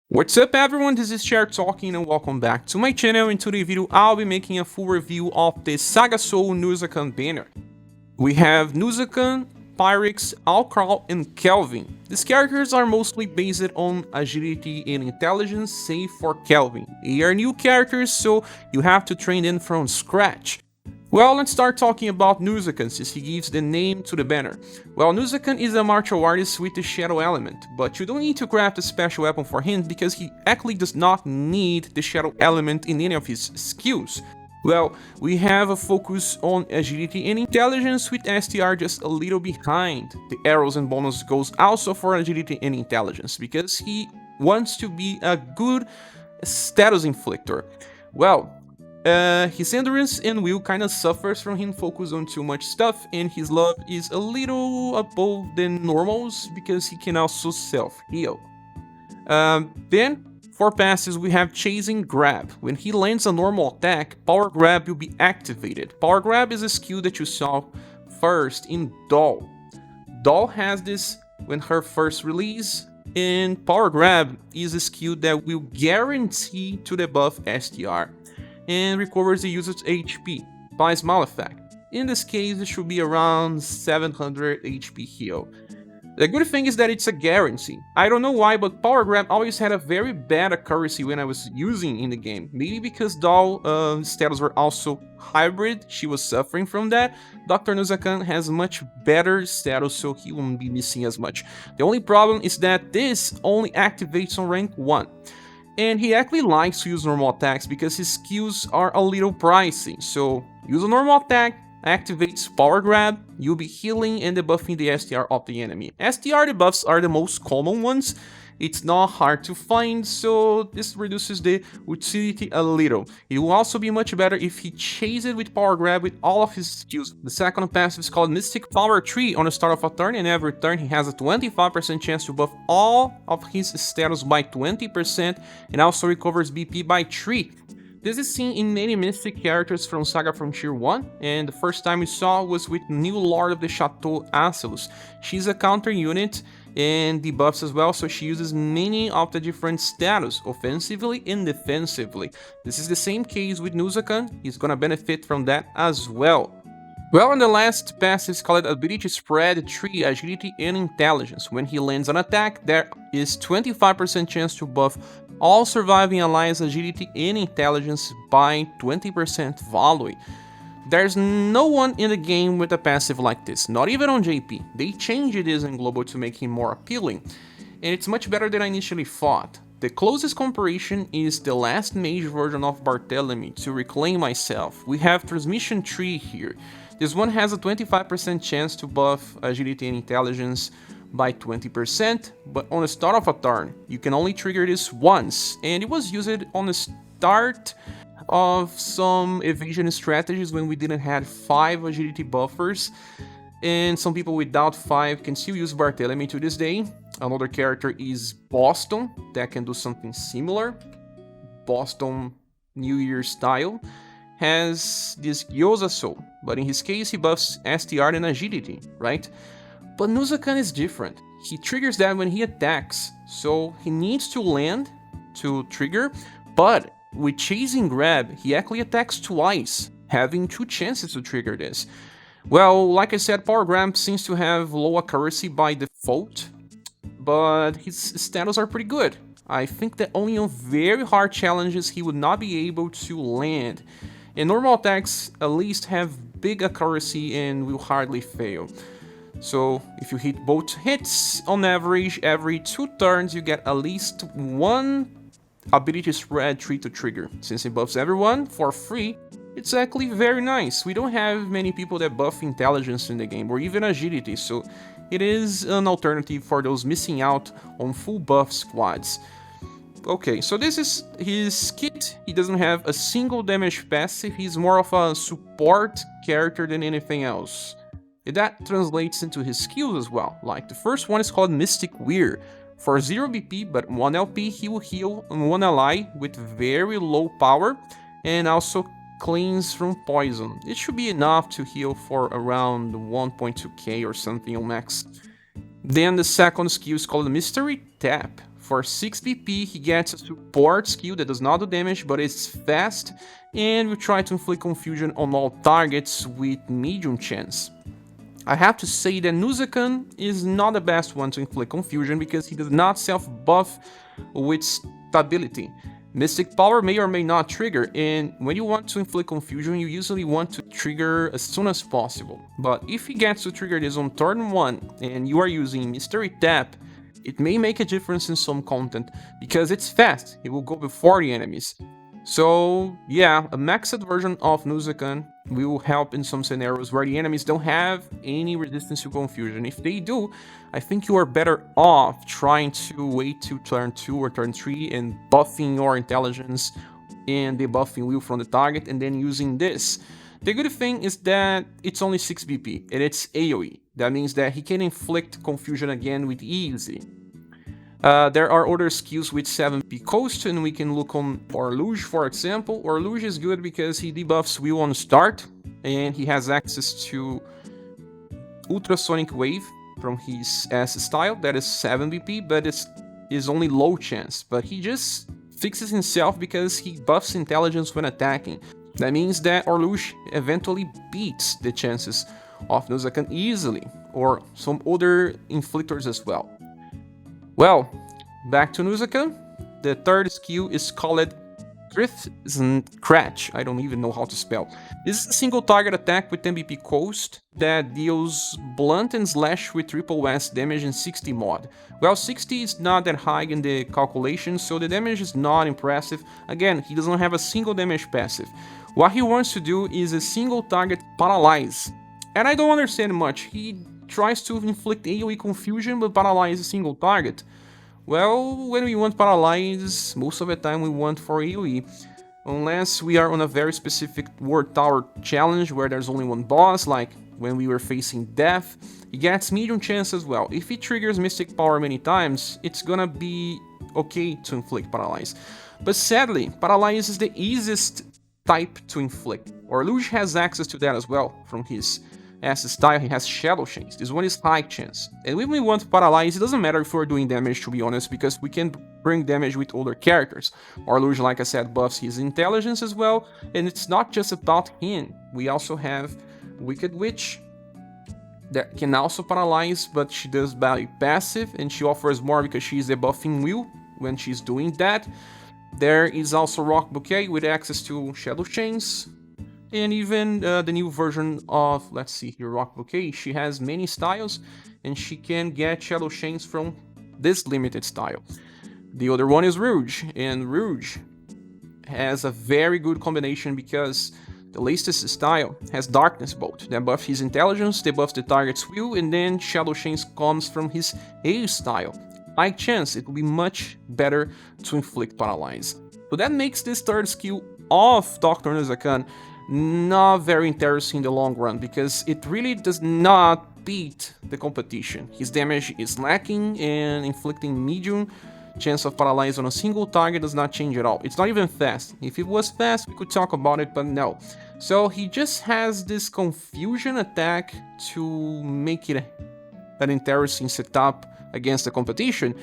What's up everyone, this is Cher talking and welcome back to my channel. In today's video I'll be making a full review of the SaGa Soul Nusakan banner. We have Nusakan, Pyrix, Alkarl and Kelvin. These characters are mostly based on agility and intelligence save for Kelvin. They are new characters so you have to train them from scratch. Well, let's start talking about Nusakan since he gives the name to the banner. Well, Nusakan is a martial artist with the shadow element, but you don't need to craft a special weapon for him because he actually does not need the shadow element in any of his skills. Well, we have a focus on agility and intelligence with STR just a little behind. The arrows and bonus goes also for agility and intelligence because he wants to be a good status inflictor. Well, his endurance and will kinda suffers from him focus on too much stuff, and his love is a little above the normals because he can also self-heal. Then, for passes, we have Chasing Grab. When he lands a normal attack, Power Grab will be activated. Power Grab is a skill that you saw first in Doll. Doll has this when her first release, and Power Grab is a skill that will guarantee to debuff STR and recovers the user's HP by small effect. In this case, it should be around 700 HP heal. The good thing is that it's a guarantee. I don't know why, but Power Grab always had a very bad accuracy when I was using in the game. Maybe because Doll status were also hybrid, she was suffering from that. Dr. Nusakan has much better status, so he won't be missing as much. The only problem is that this only activates on rank 1. And he actually likes to use normal attacks because his skills are a little pricey. So use a normal attack, activates Power Grab, you'll be healing and debuffing the STR of the enemy. STR debuffs are the most common ones. It's not hard to find, so this reduces the utility a little. It will also be much better if he chases with Power Grab with all of his skills. The second passive is called Mystic Power Tree. On the start of a turn, and every turn he has a 25% chance to buff all of his status by 20% and also recovers BP by 3. This is seen in many mystic characters from SaGa Frontier 1, and the first time we saw was with new Lord of the Chateau Acelus. She's a counter unit and debuffs as well, so she uses many of the different status, offensively and defensively. This is the same case with Nusakan, he's gonna benefit from that as well. Well, and the last passive is called Ability Spread 3, Agility and Intelligence. When he lands an attack, there is 25% chance to buff all surviving allies agility and intelligence by 20% value. There's no one in the game with a passive like this, not even on JP. They changed this in Global to make him more appealing, and it's much better than I initially thought. The closest comparison is the last mage version of Barthélemy to Reclaim Myself. We have Transmission Tree here. This one has a 25% chance to buff agility and intelligence by 20%, but on the start of a turn, you can only trigger this once, and it was used on the start of some evasion strategies when we didn't have 5 agility buffers, and some people without 5 can still use Barthélemy to this day. Another character is Boston, that can do something similar. Boston New Year style has this SaGa Soul, but in his case he buffs STR and agility, right? But Nusakan is different. He triggers that when he attacks, so he needs to land to trigger, but with Chasing Grab, he actually attacks twice, having 2 chances to trigger this. Well, like I said, Power Grab seems to have low accuracy by default, but his status are pretty good. I think that only on very hard challenges he would not be able to land. And normal attacks at least have big accuracy and will hardly fail. So if you hit both hits, on average, every 2 turns you get at least 1 Ability Spread 3 to trigger. Since it buffs everyone for free, it's actually very nice. We don't have many people that buff intelligence in the game, or even agility, so it is an alternative for those missing out on full buff squads. Okay, so this is his kit. He doesn't have a single damage passive, he's more of a support character than anything else. And that translates into his skills as well, like the first one is called Mystic Weir. For 0 BP but 1 LP, he will heal 1 ally with very low power and also cleanse from poison. It should be enough to heal for around 1.2k or something on max. Then the second skill is called Mystery Tap. For 6 BP, he gets a support skill that does not do damage, but it's fast, and will try to inflict confusion on all targets with medium chance. I have to say that Nusakan is not the best one to inflict confusion because he does not self-buff with stability. Mystic Power may or may not trigger, and when you want to inflict confusion, you usually want to trigger as soon as possible. But if he gets to trigger this on turn 1, and you are using Mystery Tap, it may make a difference in some content, because it's fast, it will go before the enemies. So yeah, a maxed version of Nusakan will help in some scenarios where the enemies don't have any resistance to confusion. If they do, I think you are better off trying to wait to turn 2 or turn 3 and buffing your intelligence and debuffing will from the target and then using this. The good thing is that it's only 6 BP and it's AoE. That means that he can inflict confusion again with easy. There are other skills with 7 BP coast, and we can look on Orluge, for example. Orluge is good because he debuffs Will on start, and he has access to Ultrasonic Wave from his S style. That is 7 BP, but it is only low chance. But he just fixes himself because he buffs intelligence when attacking. That means that Orluge eventually beats the chances of Nusakan easily, or some other inflictors as well. Well, back to Nusakan. The third skill is called Cratch. I don't even know how to spell. This is a single target attack with 10 BP coast that deals blunt and slash with triple S damage in 60 mod. Well, 60 is not that high in the calculation, so the damage is not impressive. Again, he doesn't have a single damage passive. What he wants to do is a single target paralyze. And I don't understand much. He tries to inflict AoE confusion but paralyze a single target. Well, when we want paralyze, most of the time we want for AoE. Unless we are on a very specific Ward Tower challenge where there's only one boss, like when we were facing Death, he gets medium chance as well. If he triggers Mystic Power many times, it's gonna be okay to inflict paralyze. But sadly, paralyze is the easiest type to inflict. Orluge has access to that as well from his S style. He has Shadow Chains. This one is high chance. And when we want to paralyze, it doesn't matter if we're doing damage, to be honest, because we can bring damage with other characters. Orluge, like I said, buffs his intelligence as well, and it's not just about him. We also have Wicked Witch that can also paralyze, but she does by passive, and she offers more because she's debuffing Will when she's doing that. There is also Rock Bouquet with access to Shadow Chains. And even the new version of, let's see here, Rock Bouquet, she has many styles, and she can get Shadow Chains from this limited style. The other one is Rouge, and Rouge has a very good combination because the latest style has Darkness Bolt that buffs his intelligence, debuffs the target's will, and then Shadow Chains comes from his A style. High chance it will be much better to inflict paralyze. So that makes this third skill of Dr. Nusakan not very interesting in the long run, because it really does not beat the competition. His damage is lacking, and inflicting medium chance of paralyze on a single target does not change at all. It's not even fast. If it was fast, we could talk about it, but no. So he just has this confusion attack to make it an interesting setup against the competition.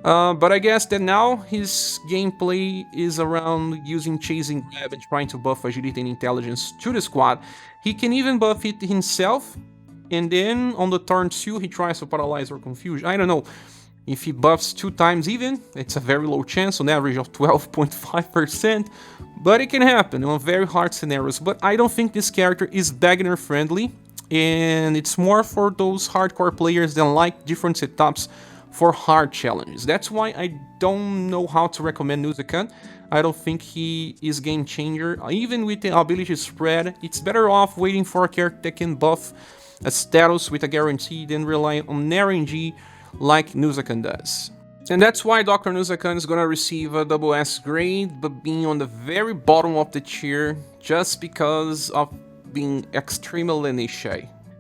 But I guess that now his gameplay is around using Chasing Grab and trying to buff agility and intelligence to the squad. He can even buff it himself, and then on the turn 2 he tries to paralyze or confuse. I don't know. If he buffs 2 times even, it's a very low chance, on average of 12.5%, but it can happen on very hard scenarios. But I don't think this character is beginner friendly, and it's more for those hardcore players that like different setups for hard challenges. That's why I don't know how to recommend Nusakan. I don't think he is game changer. Even with the ability spread, it's better off waiting for a character that can buff a status with a guarantee than rely on RNG like Nusakan does. And that's why Dr. Nusakan is gonna receive a double S grade, but being on the very bottom of the tier just because of being extremely niche.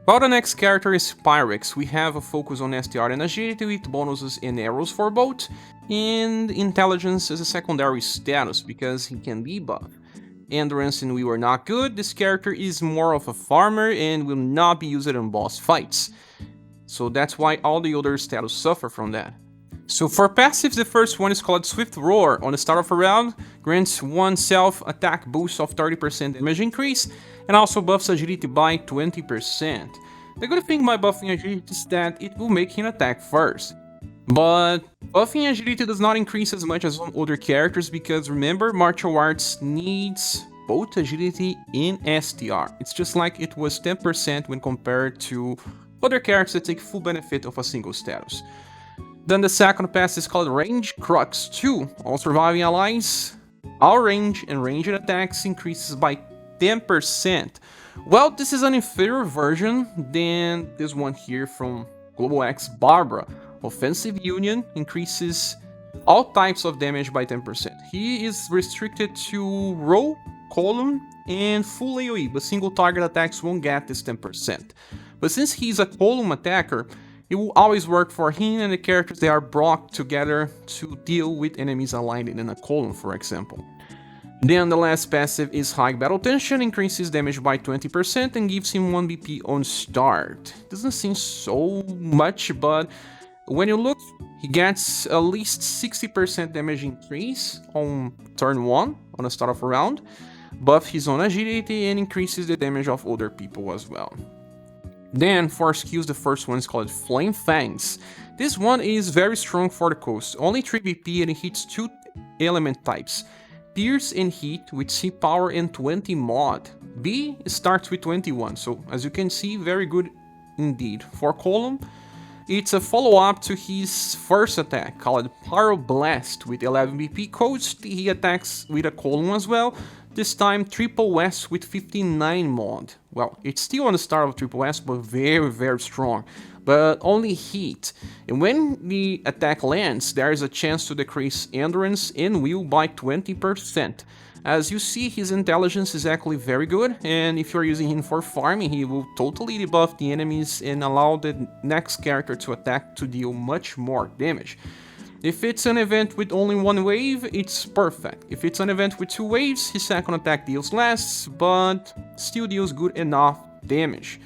While the next character is Pyrix, we have a focus on STR and agility with bonuses and arrows for both, and intelligence as a secondary status because he can be buffed. Endurance and we were not good. This character is more of a farmer and will not be used in boss fights. So that's why all the other status suffer from that. So for passives, the first one is called Swift Roar. On the start of a round, grants one self-attack boost of 30% damage increase, and also buffs agility by 20%. The good thing by buffing agility is that it will make him attack first. But buffing agility does not increase as much as on other characters because remember, martial arts needs both agility and STR. It's just like it was 10% when compared to other characters that take full benefit of a single status. Then the second pass is called Range Crux 2. All surviving allies, our range and ranged attacks increases by 10%. Well, this is an inferior version than this one here from Global X Barbara. Offensive Union increases all types of damage by 10%. He is restricted to row, column, and full AoE, but single target attacks won't get this 10%. But since he's a column attacker, it will always work for him and the characters that are brought together to deal with enemies aligned in a column, for example. Then the last passive is High Battle Tension, increases damage by 20% and gives him 1 BP on start. Doesn't seem so much, but when you look, he gets at least 60% damage increase on turn 1 on the start of a round, buff his own agility and increases the damage of other people as well. Then for skills, the first one is called Flame Fangs. This one is very strong for the coast, only 3 BP and it hits 2 element types, Pierce and Heat with C power and 20 mod. B starts with 21, so as you can see, very good indeed. For column, it's a follow-up to his first attack called Pyroblast with 11 BP coast. He attacks with a column as well, this time Triple S with 59 mod. Well, it's still on the start of Triple S, but very strong. But only heat. And when the attack lands, there is a chance to decrease endurance and will by 20%. As you see, his intelligence is actually very good, and if you're using him for farming, he will totally debuff the enemies and allow the next character to attack to deal much more damage. If it's an event with only one wave, it's perfect. If it's an event with 2 waves, his second attack deals less, but still deals good enough damage.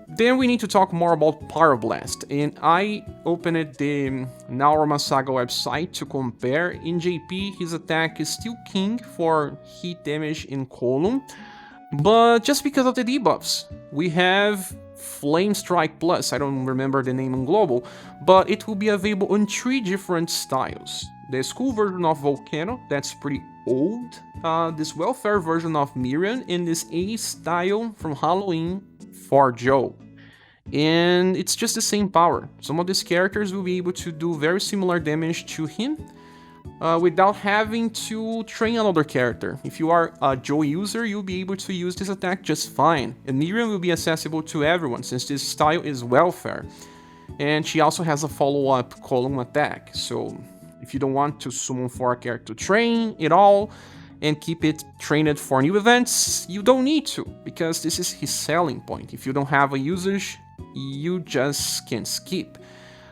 Then we need to talk more about Pyroblast, and I opened the Naorma SaGa website to compare. In JP, his attack is still king for heat damage in column, but just because of the debuffs. We have Flame Strike Plus, I don't remember the name in global, but it will be available in 3 different styles. The school version of Volcano, that's pretty old, this welfare version of Miriam, and this A style from Halloween for Joe. And it's just the same power. Some of these characters will be able to do very similar damage to him without having to train another character. If you are a Joe user, you'll be able to use this attack just fine. And Miriam will be accessible to everyone since this style is welfare. And she also has a follow-up column attack. So if you don't want to summon for a character to train it all and keep it trained for new events, you don't need to, because this is his selling point. If you don't have a usage, you just can skip.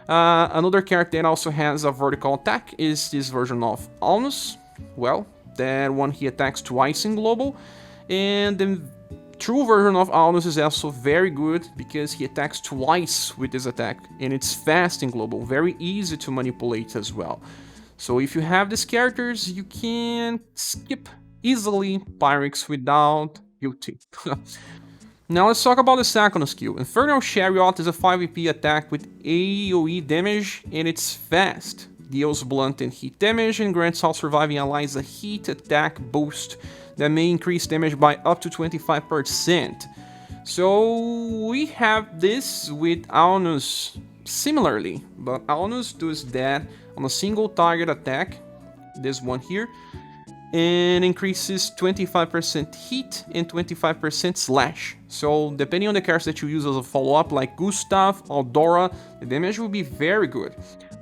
Another character that also has a vertical attack is this version of Alnus. Well, that one he attacks twice in global, and the true version of Alnus is also very good because he attacks twice with this attack, and it's fast in global, very easy to manipulate as well. So if you have these characters, you can skip easily Pyrix without guilty. Now let's talk about the second skill. Infernal Chariot is a 5 EP attack with AoE damage, and it's fast. Deals blunt and heat damage and grants all surviving allies a heat attack boost that may increase damage by up to 25%. So we have this with Alnus similarly, but Alnus does that on a single target attack, this one here, and increases 25% heat and 25% slash. So depending on the character that you use as a follow-up, like Gustav, Aldora, the damage will be very good.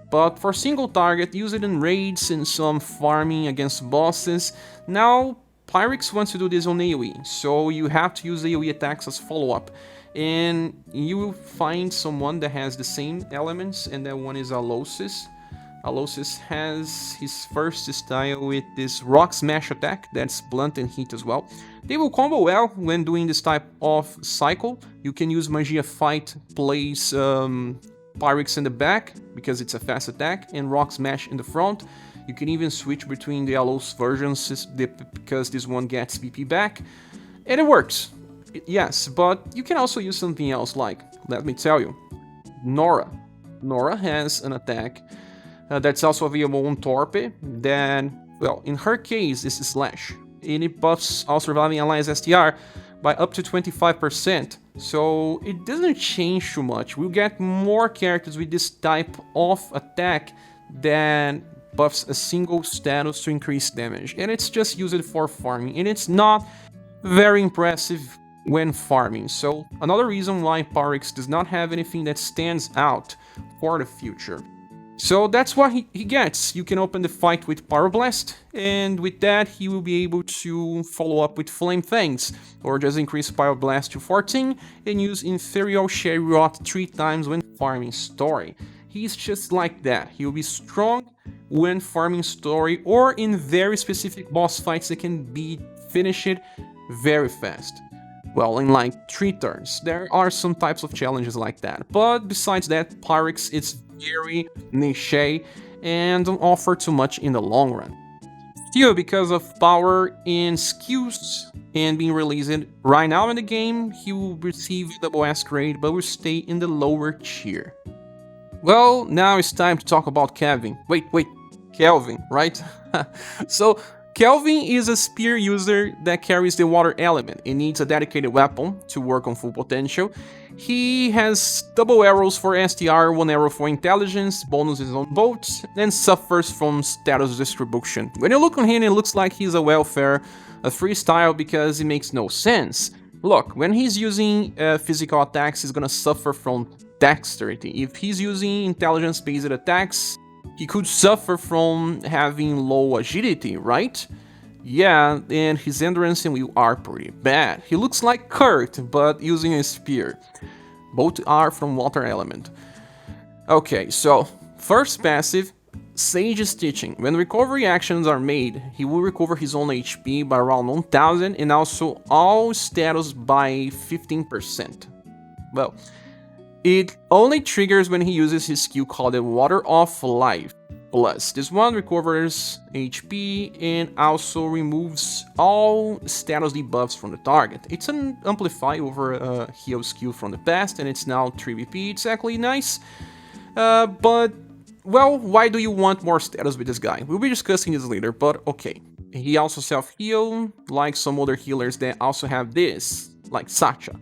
But for single target, use it in raids and some farming against bosses. Now, Pyrix wants to do this on AoE, so you have to use AoE attacks as follow-up. And you will find someone that has the same elements, and that one is Alosis. Alosis has his first style with this Rock Smash attack, that's blunt and heat as well. They will combo well when doing this type of cycle. You can use Magia Fight plays Pyrix in the back, because it's a fast attack, and Rock Smash in the front. You can even switch between the Alos versions because this one gets PP back. And it works. Yes, but you can also use something else like, let me tell you, Nora. Nora has an attack that's also available on Torpe. Then, well, in her case, this is Slash. And it buffs all surviving allies STR by up to 25%. So it doesn't change too much. We'll get more characters with this type of attack than buffs a single status to increase damage. And it's just used for farming. And it's not very impressive when farming. So another reason why Pyrix does not have anything that stands out for the future. So that's what he gets. You can open the fight with Pyroblast, and with that he will be able to follow up with Flame Fangs, or just increase Pyroblast to 14 and use Inferior Chariot 3 times when farming Story. He's just like that. He will be strong when farming Story or in very specific boss fights that can be finished very fast. Well, in like 3 turns. There are some types of challenges like that. But besides that, Pyrix is very niche and don't offer too much in the long run. Still, because of power and skills and being released right now in the game, he will receive double S grade but will stay in the lower tier. Well, now it's time to talk about Kelvin. Wait, Kelvin, right? So, Kelvin is a spear user that carries the water element and needs a dedicated weapon to work on full potential. He has double arrows for STR, 1 arrow for intelligence, bonuses on bolts, and suffers from status distribution. When you look on him, it looks like he's a welfare, a freestyle, because it makes no sense. Look, when he's using physical attacks, he's gonna suffer from dexterity. If he's using intelligence-based attacks, he could suffer from having low agility, right? Yeah, and his endurance and will are pretty bad. He looks like Kurt, but using a spear. Both are from water element. Okay, so first passive, Sage Stitching. When recovery actions are made, he will recover his own HP by around 1000 and also all status by 15%. Well, it only triggers when he uses his skill called the Water of Life. Plus, this one recovers HP and also removes all status debuffs from the target. It's an amplify over a heal skill from the past, and it's now 3 VP. It's actually nice. But, well, why do you want more status with this guy? We'll be discussing this later, but okay. He also self-heal, like some other healers that also have this, like Sacha.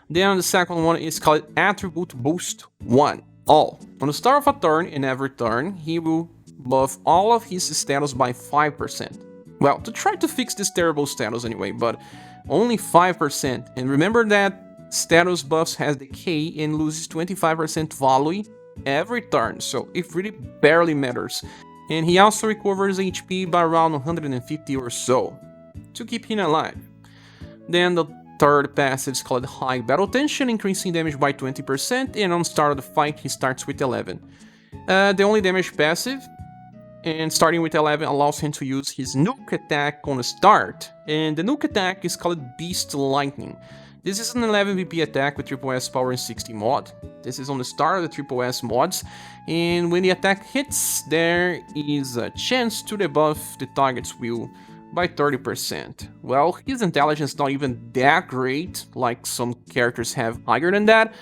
Then the second one is called Attribute Boost 1. All. On the start of a turn, in every turn, he will buff all of his status by 5%. Well, to try to fix this terrible status anyway, but only 5%. And remember that status buffs has decay and loses 25% value every turn, so it really barely matters. And he also recovers HP by around 150 or so, to keep him alive. Then the third passive is called High Battle Tension, increasing damage by 20%, and on start of the fight he starts with 11. The only damage passive, and starting with 11 allows him to use his nuke attack on the start, and the nuke attack is called Beast Lightning. This is an 11 VP attack with triple S power and 60 mod. This is on the start of the triple S mods, and when the attack hits, there is a chance to debuff the target's will by 30%. Well, his intelligence is not even that great, like some characters have higher than that,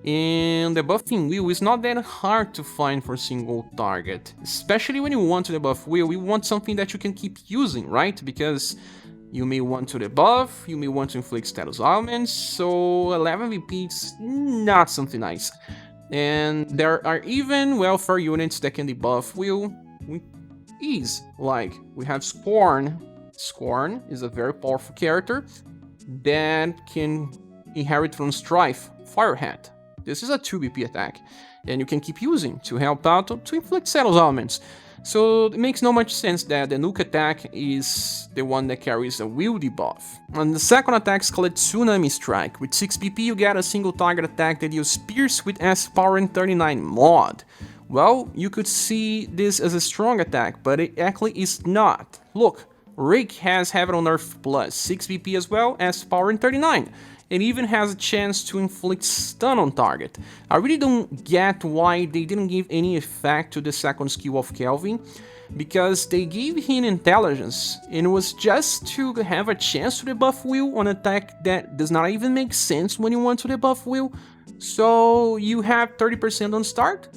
and the buffing will is not that hard to find for a single target. Especially when you want to debuff will, you want something that you can keep using, right? Because you may want to debuff, you may want to inflict status ailments, so 11 VP is not something nice. And there are even welfare units that can debuff will with ease, like we have Scorn. Scorn is a very powerful character that can inherit from Strife, Fire Hat. This is a 2 BP attack, and you can keep using to help out to inflict status ailments. So it makes no much sense that the nuke attack is the one that carries a will debuff. And the second attack is called Tsunami Strike. With 6 BP you get a single target attack that deals Pierce with S power and 39 mod. Well, you could see this as a strong attack, but it actually is not. Look, Rick has Heaven on Earth plus 6 VP as well as power and 39. and even has a chance to inflict stun on target. I really don't get why they didn't give any effect to the second skill of Kelvin, because they gave him intelligence, and it was just to have a chance to debuff Will on an attack that does not even make sense when you want to debuff Will. So you have 30% on start.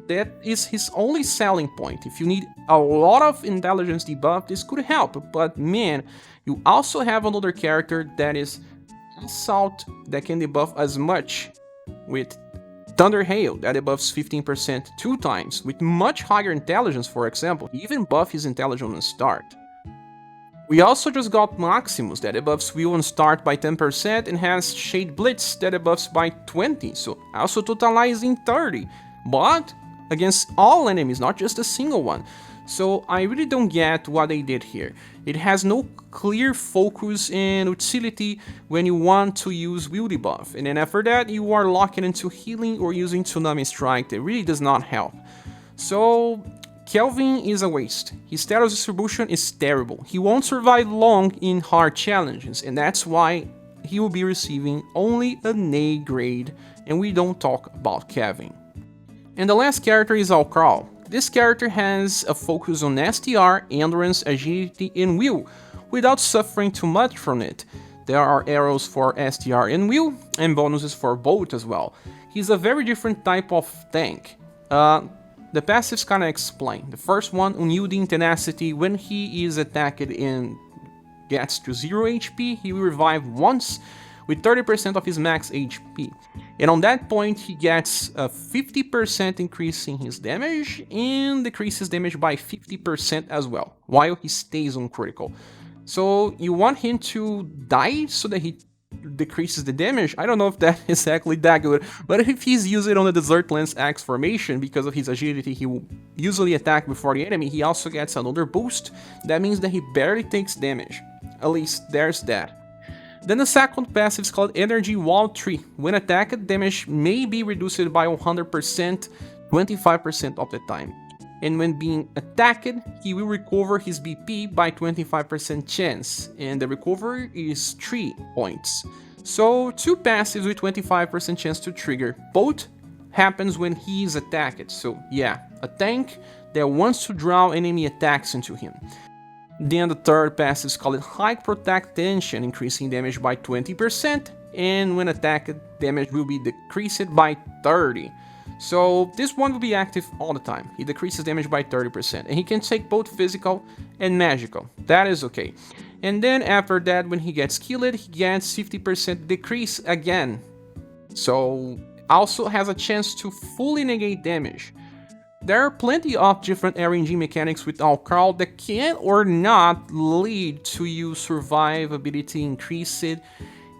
That is his only selling point. If you need a lot of intelligence debuff, this could help, but man, you also have another character that is Assault that can debuff as much, with Thunder Hail that debuffs 15% 2 times, with much higher intelligence. For example, he even buff his intelligence on start. We also just got Maximus that debuffs Will on start by 10% and has Shade Blitz that debuffs by 20, so also totalizing 30, but against all enemies, not just a single one. So I really don't get what they did here. It has no clear focus and utility when you want to use Will debuff, and then after that you are locking into healing or using Tsunami Strike. That really does not help. So Kelvin is a waste. His status distribution is terrible. He won't survive long in hard challenges, and that's why he will be receiving only an A grade, and we don't talk about Kelvin. And the last character is Alkarl. This character has a focus on STR, Endurance, Agility, and Will, without suffering too much from it. There are arrows for STR and Will, and bonuses for both as well. He's a very different type of tank. The passives kinda explain. The first one, Unyielding Tenacity. When he is attacked and gets to 0 HP, he will revive once, with 30% of his max HP. And on that point, he gets a 50% increase in his damage and decreases damage by 50% as well, while he stays on critical. So you want him to die so that he decreases the damage? I don't know if that is exactly that good, but if he's using on the Desert Lands Axe formation, because of his agility, he will usually attack before the enemy. He also gets another boost. That means that he barely takes damage. At least there's that. Then the second passive is called Energy Wall 3. When attacked, damage may be reduced by 100%, 25% of the time. And when being attacked, he will recover his BP by 25% chance, and the recovery is 3 points. So 2 passives with 25% chance to trigger. Both happens when he is attacked, so yeah, a tank that wants to draw enemy attacks into him. Then the third passive is called High Protect Tension, increasing damage by 20%, and when attacked, damage will be decreased by 30%. So this one will be active all the time. He decreases damage by 30%, and he can take both physical and magical. That is okay. And then after that, when he gets killed, he gets 50% decrease again. So also has a chance to fully negate damage. There are plenty of different RNG mechanics with Alkarl that can or not lead to you survivability increased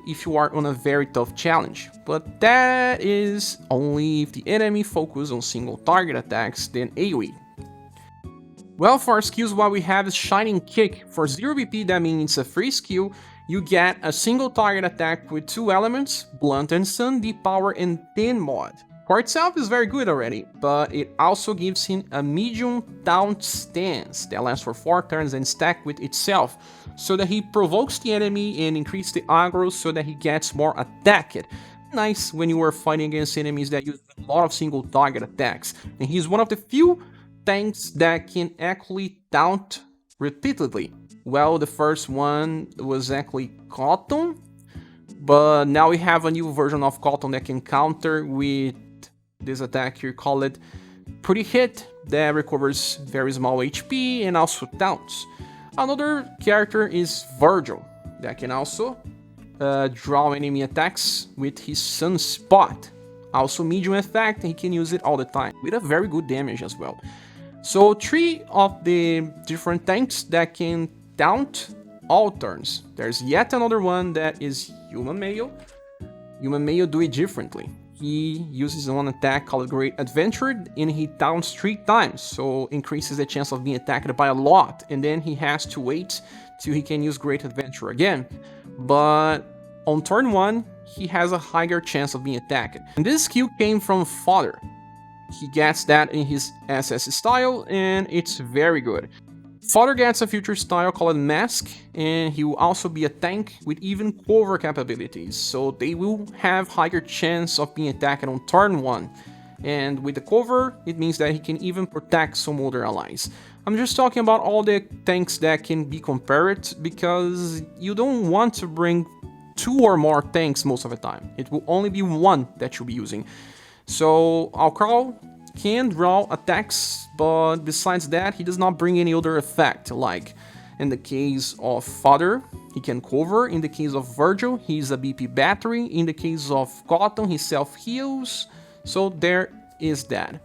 if you are on a very tough challenge, but that is only if the enemy focuses on single target attacks, then AoE. Well, for our skills, what we have is Shining Kick. For 0 BP, that means it's a free skill. You get a single target attack with 2 elements, Blunt and Stun, Deep Power, and 10 mod. For itself is very good already, but it also gives him a medium taunt stance that lasts for 4 turns and stack with itself, so that he provokes the enemy and increases the aggro so that he gets more attacked. Nice when you are fighting against enemies that use a lot of single target attacks, and he's one of the few tanks that can actually taunt repeatedly. Well, the first one was actually Cotton, but now we have a new version of Cotton that can counter with this attack here called Pretty Hit that recovers very small HP and also taunts. Another character is Virgil that can also draw enemy attacks with his Sunspot. Also medium effect, he can use it all the time with a very good damage as well. So 3 of the different tanks that can taunt all turns. There's yet another one that is Human Male. Human Male do it differently. He uses one attack called Great Adventure, and he taunts 3 times, so increases the chance of being attacked by a lot, and then he has to wait till he can use Great Adventure again. But on turn 1, he has a higher chance of being attacked. And this skill came from Father. He gets that in his SS style, and it's very good. Father gets a future style called Mask, and he will also be a tank with even cover capabilities, so they will have higher chance of being attacked on turn 1. And with the cover, it means that he can even protect some other allies. I'm just talking about all the tanks that can be compared, because you don't want to bring 2 or more tanks most of the time. It will only be 1 that you'll be using. So Alkarl can draw attacks, but besides that, he does not bring any other effect. Like in the case of Father, he can cover. In the case of Virgil, he's a BP battery. In the case of Cotton, he self-heals. So there is that.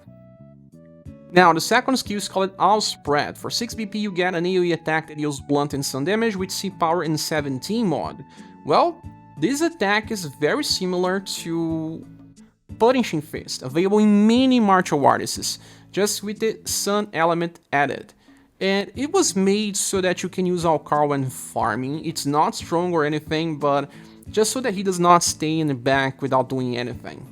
Now, the second skill is called All Spread. For 6 BP, you get an AoE attack that deals blunt and stun damage with C power in 17 mod. Well, this attack is very similar to Punishing Fist, available in many martial artists, just with the sun element added. And it was made so that you can use Alkarl when farming. It's not strong or anything, but just so that he does not stay in the back without doing anything.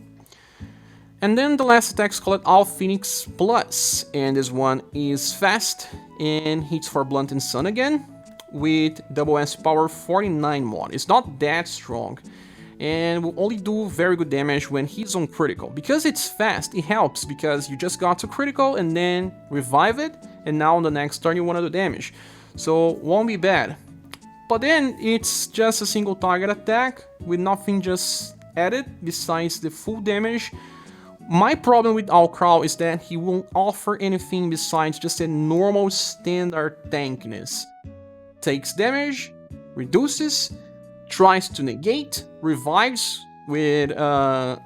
And then the last attack is called All Phoenix Plus, and this one is fast and hits for blunt and stun again with double S power 49 mod. It's not that strong, and will only do very good damage when he's on critical. Because it's fast, it helps, because you just got to critical and then revive it, and now on the next turn you want to do damage. So won't be bad. But then it's just a single target attack with nothing just added besides the full damage. My problem with Alkarl is that he won't offer anything besides just a normal standard tankiness. Takes damage, reduces, tries to negate, revives with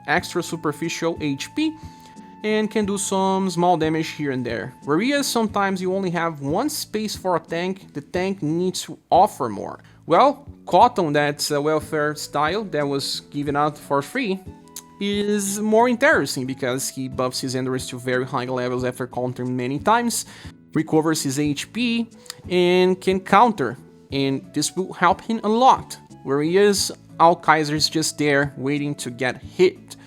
extra superficial HP, and can do some small damage here and there. Whereas sometimes you only have one space for a tank, the tank needs to offer more. Well, Cotton, that's a welfare style that was given out for free, is more interesting because he buffs his endurance to very high levels after countering many times, recovers his HP, and can counter, and this will help him a lot. Whereas Alkaiser is just there waiting to get hit.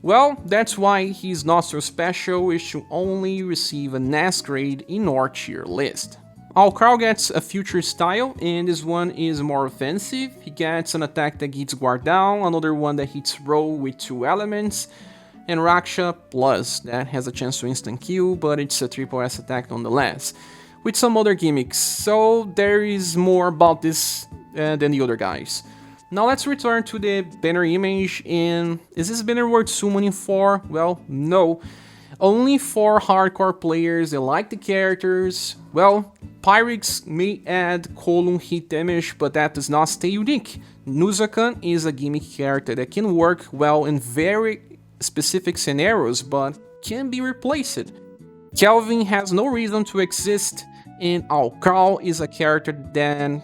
Well, that's why he's not so special. He should only receive an S grade in our tier list. Alkarl gets a future style, and this one is more offensive. He gets an attack that hits guard down, another one that hits roll with 2 elements, and Raksha Plus that has a chance to instant kill, but it's a triple S attack nonetheless, with some other gimmicks. So there is more about this than the other guys. Now let's return to the banner image, and is this banner worth summoning for? Well, no. Only for hardcore players that like the characters. Well, Pyrix may add column hit damage, but that does not stay unique. Nusakan is a gimmick character that can work well in very specific scenarios, but can be replaced. Kelvin has no reason to exist, and Alkarl is a character that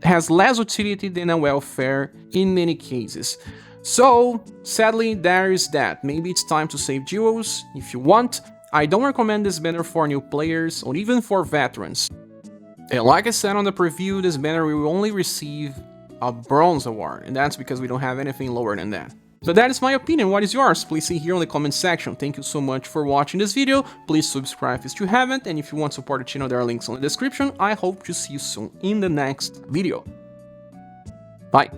has less utility than a welfare in many cases. So, sadly, there is that. Maybe it's time to save duels if you want. I don't recommend this banner for new players or even for veterans. And like I said on the preview, this banner will only receive a bronze award, and that's because we don't have anything lower than that. So that is my opinion. What is yours? Please say here in the comment section. Thank you so much for watching this video. Please subscribe if you haven't, and if you want to support the channel, there are links in the description. I hope to see you soon in the next video. Bye.